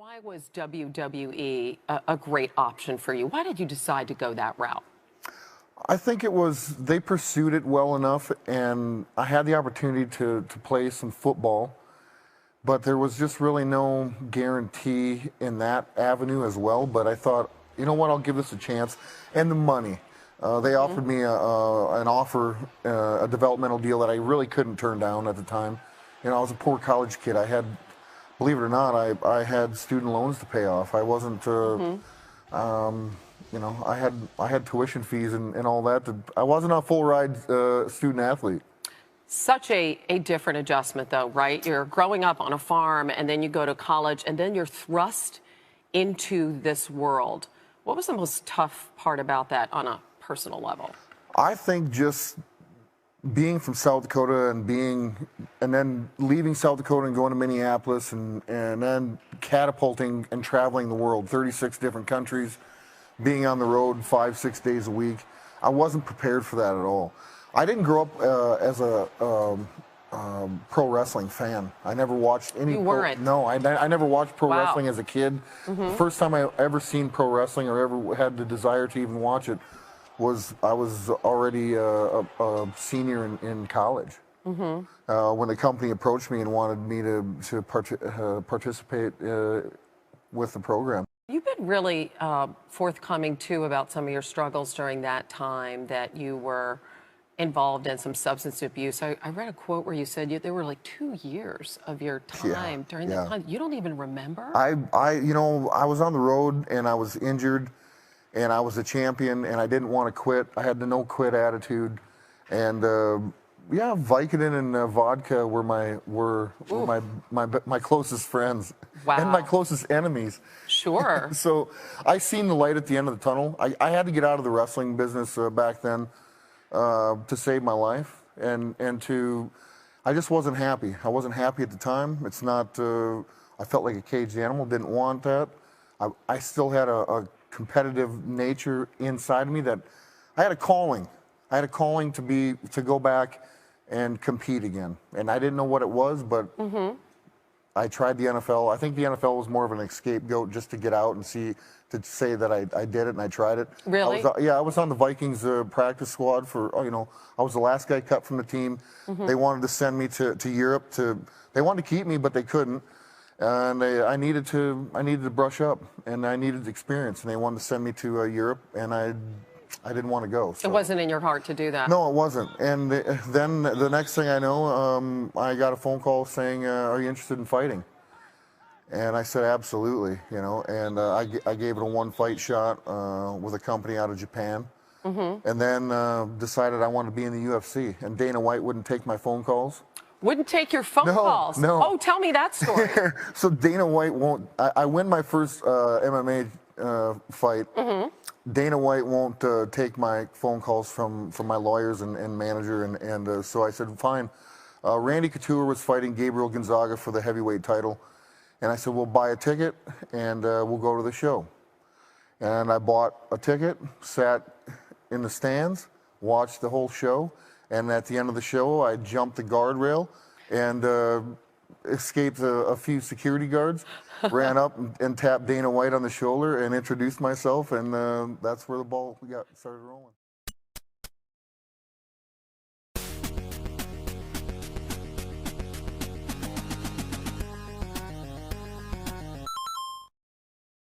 Why was WWE a great option for you? Why did you decide to go that route? I think it was, they pursued it well enough, and I had the opportunity to play some football, but there was just really no guarantee in that avenue as well. But I thought, you know what, I'll give this a chance. And the money. They offered me a developmental deal that I really couldn't turn down at the time. You know, I was a poor college kid. I had, believe it or not, I had student loans to pay off. I wasn't, you know, I had tuition fees and all that. I wasn't a full ride student athlete. Such a different adjustment, though, right? You're growing up on a farm, and then you go to college, and then you're thrust into this world. What was the most tough part about that on a personal level? I think just being from South Dakota and then leaving South Dakota and going to Minneapolis and then catapulting and traveling the world, 36 different countries, being on the road 5-6 days a week. I wasn't prepared for that at all. I didn't grow up as a pro wrestling fan. I never watched any. You weren't? No, I never watched pro Wow. wrestling as a kid. The first time I ever seen pro wrestling or ever had the desire to even watch it was I was already a senior in college. When the company approached me and wanted me to participate with the program. You've been really forthcoming, too, about some of your struggles during that time, that you were involved in some substance abuse. I read a quote where you said there were like 2 years of your time during that time. You don't even remember? You know, I was on the road and I was injured and I was a champion and I didn't want to quit. I had the no quit attitude. And yeah, Vicodin and vodka were my closest friends. Wow. And my closest enemies. Sure. So I seen the light at the end of the tunnel. I had to get out of the wrestling business back then to save my life, and I just wasn't happy. I wasn't happy at the time. It's not. I felt like a caged animal. Didn't want that. I still had a competitive nature inside of me that I had a calling. I had a calling to go back and compete again, and I didn't know what it was, but. I tried the NFL. I think the NFL was more of an scapegoat just to get out and to say that I did it and I tried it. Really? I was on the Vikings practice squad for, you know, I was the last guy cut from the team. They wanted to send me to Europe they wanted to keep me, but they couldn't. And I needed to brush up and I needed experience, and they wanted to send me to Europe, and I didn't want to go. So. It wasn't in your heart to do that. No, it wasn't. And then the next thing I know, I got a phone call saying, "Are you interested in fighting?" And I said, "Absolutely." You know, and I gave it a one-fight shot with a company out of Japan, and then decided I wanted to be in the UFC. And Dana White wouldn't take my phone calls. Wouldn't take your phone calls? No. Oh, tell me that story. So Dana White won't. I win my first MMA fight. Dana White won't take my phone calls from my lawyers and manager, and so I said, fine. Randy Couture was fighting Gabriel Gonzaga for the heavyweight title, and I said, we'll buy a ticket and we'll go to the show. And I bought a ticket, sat in the stands, watched the whole show, and at the end of the show, I jumped the guardrail and escaped a few security guards, ran up and tapped Dana White on the shoulder and introduced myself, and that's where the ball started rolling.